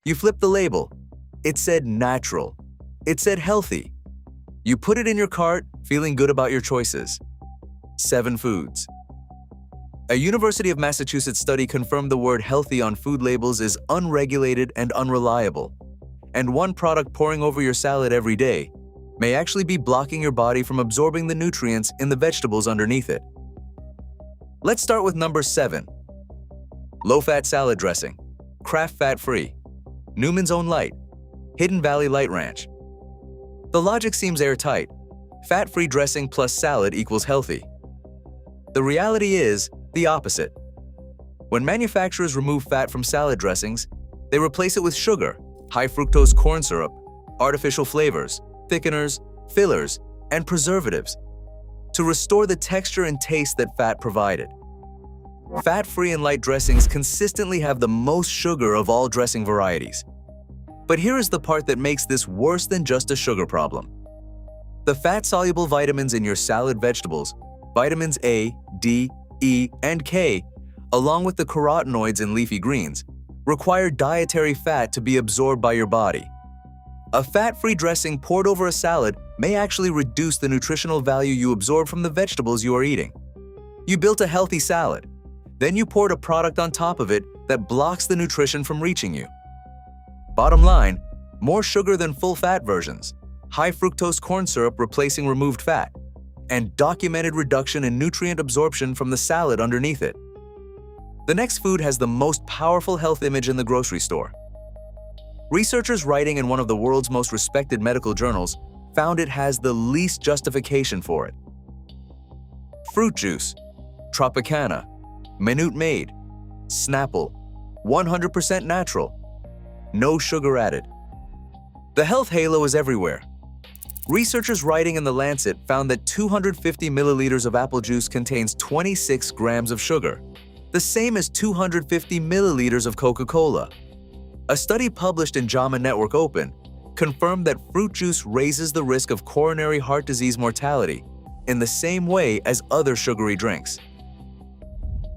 You flip the label. It said natural. It said healthy. You put it in your cart, feeling good about your choices. 7 foods. A University of Massachusetts study confirmed the word healthy on food labels is unregulated and unreliable. And one product pouring over your salad every day may actually be blocking your body from absorbing the nutrients in the vegetables underneath it. Let's start with number 7. Low-fat salad dressing. Kraft fat-free. Newman's Own Light. Hidden Valley Light Ranch. The logic seems airtight. Fat-free dressing plus salad equals healthy. The reality is the opposite. When manufacturers remove fat from salad dressings, they replace it with sugar, high-fructose corn syrup, artificial flavors, thickeners, fillers, and preservatives to restore the texture and taste that fat provided. Fat-free and light dressings consistently have the most sugar of all dressing varieties. But here is the part that makes this worse than just a sugar problem. The fat-soluble vitamins in your salad vegetables, vitamins A, D, E, and K, along with the carotenoids in leafy greens, require dietary fat to be absorbed by your body. A fat-free dressing poured over a salad may actually reduce the nutritional value you absorb from the vegetables you are eating. You built a healthy salad. Then you poured a product on top of it that blocks the nutrition from reaching you. Bottom line, more sugar than full-fat versions, high fructose corn syrup replacing removed fat, and documented reduction in nutrient absorption from the salad underneath it. The next food has the most powerful health image in the grocery store. Researchers writing in one of the world's most respected medical journals found it has the least justification for it. Fruit juice, Tropicana, Minute Maid, Snapple, 100% natural, no sugar added. The health halo is everywhere. Researchers writing in The Lancet found that 250 milliliters of apple juice contains 26 grams of sugar, the same as 250 milliliters of Coca-Cola. A study published in JAMA Network Open confirmed that fruit juice raises the risk of coronary heart disease mortality in the same way as other sugary drinks.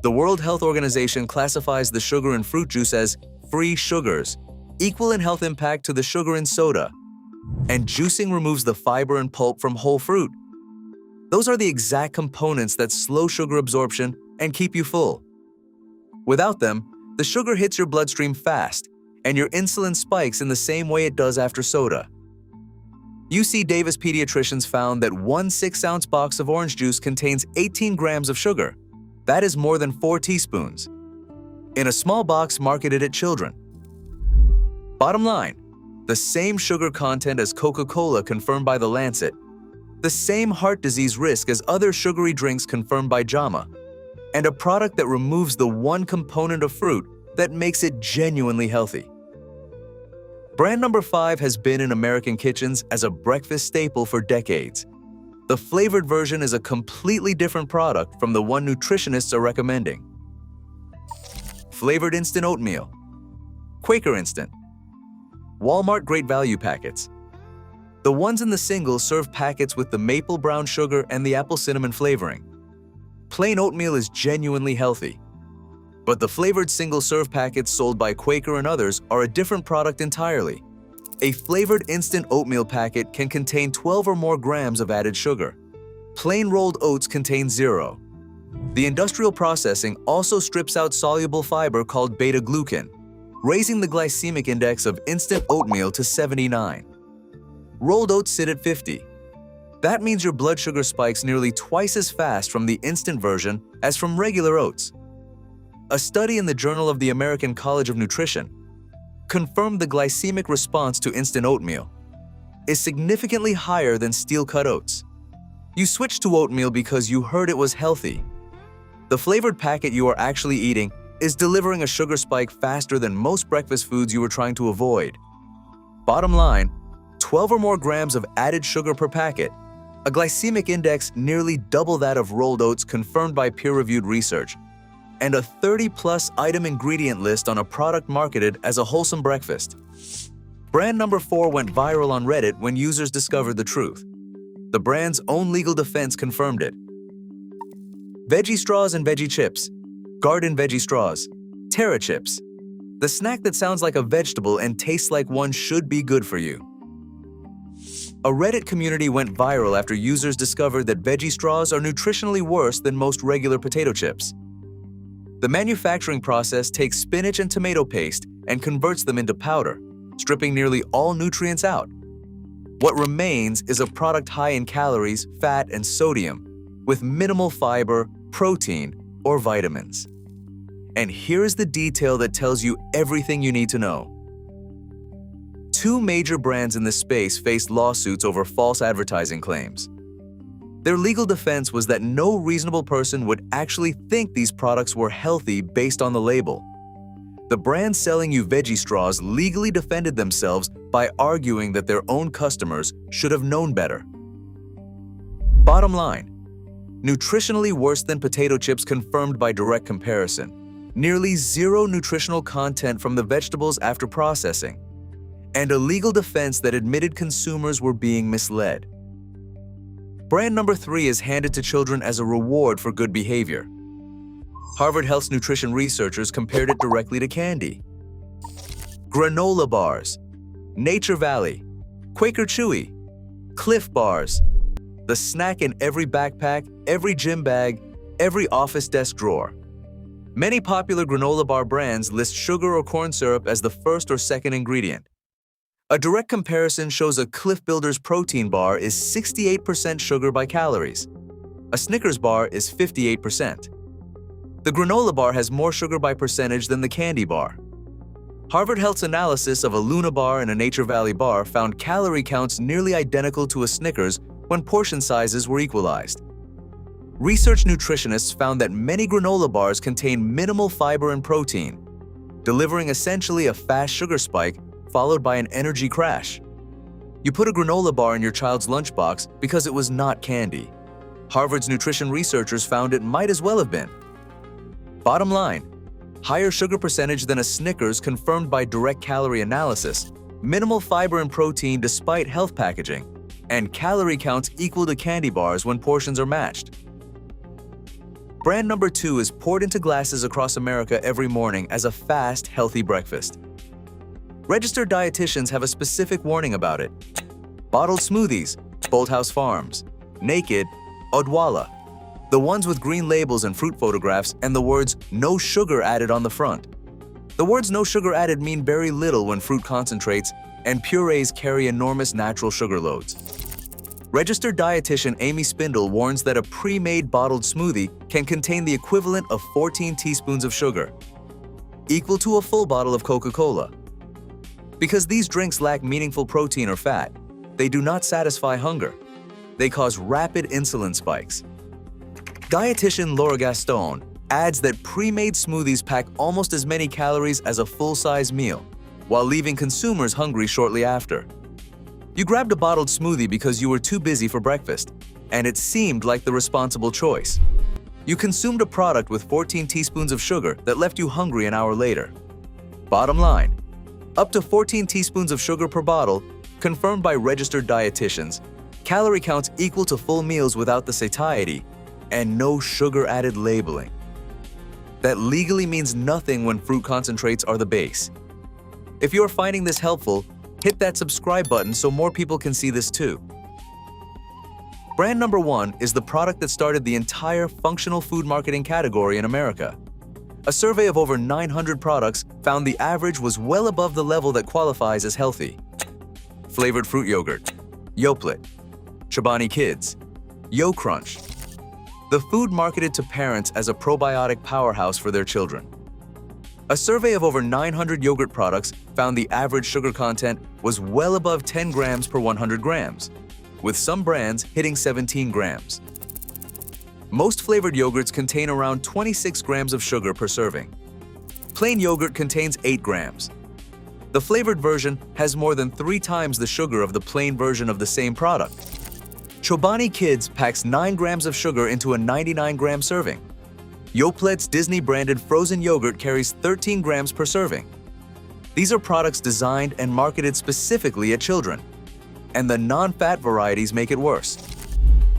The World Health Organization classifies the sugar in fruit juice as free sugars, equal in health impact to the sugar in soda. And juicing removes the fiber and pulp from whole fruit. Those are the exact components that slow sugar absorption and keep you full. Without them, the sugar hits your bloodstream fast, and your insulin spikes in the same way it does after soda. UC Davis pediatricians found that one 6-ounce box of orange juice contains 18 grams of sugar. That is more than 4 teaspoons. In a small box marketed at children. Bottom line, the same sugar content as Coca-Cola confirmed by The Lancet, the same heart disease risk as other sugary drinks confirmed by JAMA, and a product that removes the one component of fruit that makes it genuinely healthy. Brand number 5 has been in American kitchens as a breakfast staple for decades. The flavored version is a completely different product from the one nutritionists are recommending. Flavored instant oatmeal. Quaker Instant. Walmart Great Value packets. The ones in the single serve packets with the maple brown sugar and the apple cinnamon flavoring. Plain oatmeal is genuinely healthy. But the flavored single-serve packets sold by Quaker and others are a different product entirely. A flavored instant oatmeal packet can contain 12 or more grams of added sugar. Plain rolled oats contain 0. The industrial processing also strips out soluble fiber called beta-glucan, raising the glycemic index of instant oatmeal to 79. Rolled oats sit at 50. That means your blood sugar spikes nearly twice as fast from the instant version as from regular oats. A study in the Journal of the American College of Nutrition confirmed the glycemic response to instant oatmeal is significantly higher than steel-cut oats. You switched to oatmeal because you heard it was healthy. The flavored packet you are actually eating is delivering a sugar spike faster than most breakfast foods you were trying to avoid. Bottom line, 12 or more grams of added sugar per packet, a glycemic index nearly double that of rolled oats confirmed by peer-reviewed research, and a 30-plus item ingredient list on a product marketed as a wholesome breakfast. Brand number 4 went viral on Reddit when users discovered the truth. The brand's own legal defense confirmed it. Veggie straws and veggie chips. Garden veggie straws. Terra chips. The snack that sounds like a vegetable and tastes like one should be good for you. A Reddit community went viral after users discovered that veggie straws are nutritionally worse than most regular potato chips. The manufacturing process takes spinach and tomato paste and converts them into powder, stripping nearly all nutrients out. What remains is a product high in calories, fat, and sodium, with minimal fiber, protein, or vitamins. And here's the detail that tells you everything you need to know. Two major brands in this space faced lawsuits over false advertising claims. Their legal defense was that no reasonable person would actually think these products were healthy based on the label. The brands selling you veggie straws legally defended themselves by arguing that their own customers should have known better. Bottom line, nutritionally worse than potato chips confirmed by direct comparison, nearly zero nutritional content from the vegetables after processing, and a legal defense that admitted consumers were being misled. Brand number 3 is handed to children as a reward for good behavior. Harvard Health's nutrition researchers compared it directly to candy. Granola bars, Nature Valley, Quaker Chewy, Cliff Bars, the snack in every backpack, every gym bag, every office desk drawer. Many popular granola bar brands list sugar or corn syrup as the first or second ingredient. A direct comparison shows a Cliff Builder's protein bar is 68% sugar by calories. A Snickers bar is 58%. The granola bar has more sugar by percentage than the candy bar. Harvard Health's analysis of a Luna bar and a Nature Valley bar found calorie counts nearly identical to a Snickers when portion sizes were equalized. Research nutritionists found that many granola bars contain minimal fiber and protein, delivering essentially a fast sugar spike followed by an energy crash. You put a granola bar in your child's lunchbox because it was not candy. Harvard's nutrition researchers found it might as well have been. Bottom line, higher sugar percentage than a Snickers confirmed by direct calorie analysis, minimal fiber and protein despite health packaging, and calorie counts equal to candy bars when portions are matched. Brand number 2 is poured into glasses across America every morning as a fast, healthy breakfast. Registered dietitians have a specific warning about it. Bottled smoothies, Bolthouse Farms, Naked, Odwalla, the ones with green labels and fruit photographs and the words "no sugar added" on the front. The words "no sugar added" mean very little when fruit concentrates and purees carry enormous natural sugar loads. Registered dietitian Amy Spindle warns that a pre-made bottled smoothie can contain the equivalent of 14 teaspoons of sugar, equal to a full bottle of Coca-Cola. Because these drinks lack meaningful protein or fat, they do not satisfy hunger. They cause rapid insulin spikes. Dietitian Laura Gaston adds that pre-made smoothies pack almost as many calories as a full-size meal, while leaving consumers hungry shortly after. You grabbed a bottled smoothie because you were too busy for breakfast, and it seemed like the responsible choice. You consumed a product with 14 teaspoons of sugar that left you hungry an hour later. Bottom line, up to 14 teaspoons of sugar per bottle, confirmed by registered dietitians, calorie counts equal to full meals without the satiety, and no sugar-added labeling. That legally means nothing when fruit concentrates are the base. If you're finding this helpful, hit that subscribe button so more people can see this too. Brand number 1 is the product that started the entire functional food marketing category in America. A survey of over 900 products found the average was well above the level that qualifies as healthy. Flavored fruit yogurt, Yoplait, Chobani Kids, Yo Crunch. The food marketed to parents as a probiotic powerhouse for their children. A survey of over 900 yogurt products found the average sugar content was well above 10 grams per 100 grams, with some brands hitting 17 grams. Most flavored yogurts contain around 26 grams of sugar per serving. Plain yogurt contains 8 grams. The flavored version has more than 3 times the sugar of the plain version of the same product. Chobani Kids packs 9 grams of sugar into a 99-gram serving. Yoplait's Disney-branded frozen yogurt carries 13 grams per serving. These are products designed and marketed specifically at children, and the non-fat varieties make it worse.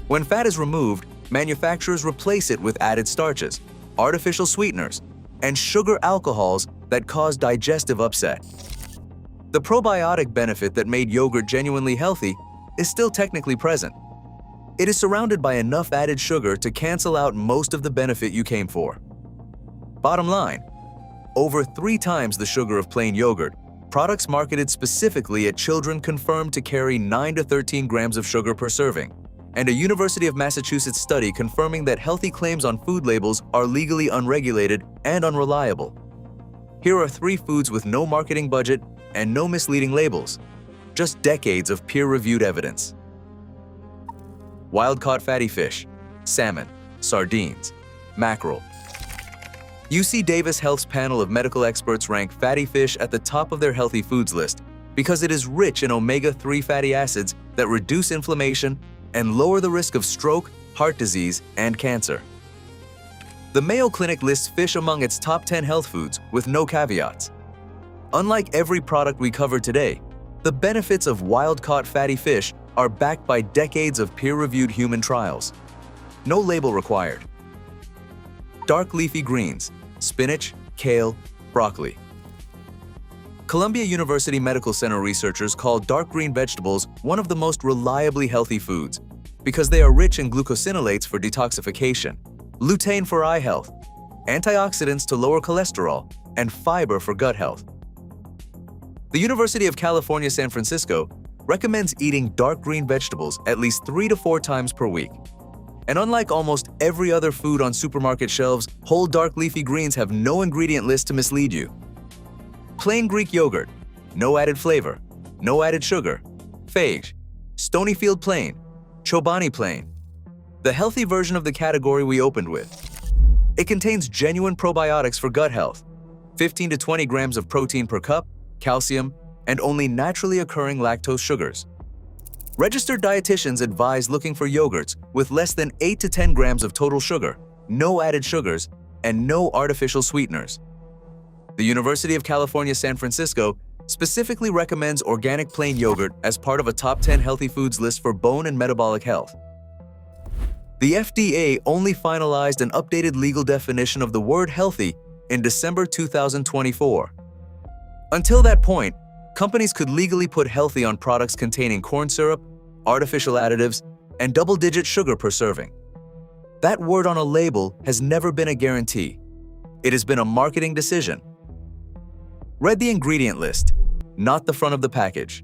When fat is removed, manufacturers replace it with added starches, artificial sweeteners, and sugar alcohols that cause digestive upset. The probiotic benefit that made yogurt genuinely healthy is still technically present. It is surrounded by enough added sugar to cancel out most of the benefit you came for. Bottom line, over 3 times the sugar of plain yogurt, products marketed specifically at children confirmed to carry 9 to 13 grams of sugar per serving, and a University of Massachusetts study confirming that healthy claims on food labels are legally unregulated and unreliable. Here are 3 foods with no marketing budget and no misleading labels, just decades of peer-reviewed evidence. Wild-caught fatty fish, salmon, sardines, mackerel. UC Davis Health's panel of medical experts rank fatty fish at the top of their healthy foods list because it is rich in omega-3 fatty acids that reduce inflammation and lower the risk of stroke, heart disease, and cancer. The Mayo Clinic lists fish among its top 10 health foods with no caveats. Unlike every product we covered today, the benefits of wild-caught fatty fish are backed by decades of peer-reviewed human trials. No label required. Dark leafy greens, spinach, kale, broccoli. Columbia University Medical Center researchers call dark green vegetables one of the most reliably healthy foods because they are rich in glucosinolates for detoxification, lutein for eye health, antioxidants to lower cholesterol, and fiber for gut health. The University of California, San Francisco recommends eating dark green vegetables at least 3 to 4 times per week. And unlike almost every other food on supermarket shelves, whole dark leafy greens have no ingredient list to mislead you. Plain Greek yogurt, no added flavor, no added sugar, phage, Stonyfield plain, Chobani plain. The healthy version of the category we opened with. It contains genuine probiotics for gut health, 15 to 20 grams of protein per cup, calcium, and only naturally occurring lactose sugars. Registered dietitians advise looking for yogurts with less than 8 to 10 grams of total sugar, no added sugars, and no artificial sweeteners. The University of California, San Francisco specifically recommends organic plain yogurt as part of a top 10 healthy foods list for bone and metabolic health. The FDA only finalized an updated legal definition of the word healthy in December 2024. Until that point, companies could legally put healthy on products containing corn syrup, artificial additives, and double-digit sugar per serving. That word on a label has never been a guarantee. It has been a marketing decision. Read the ingredient list, not the front of the package.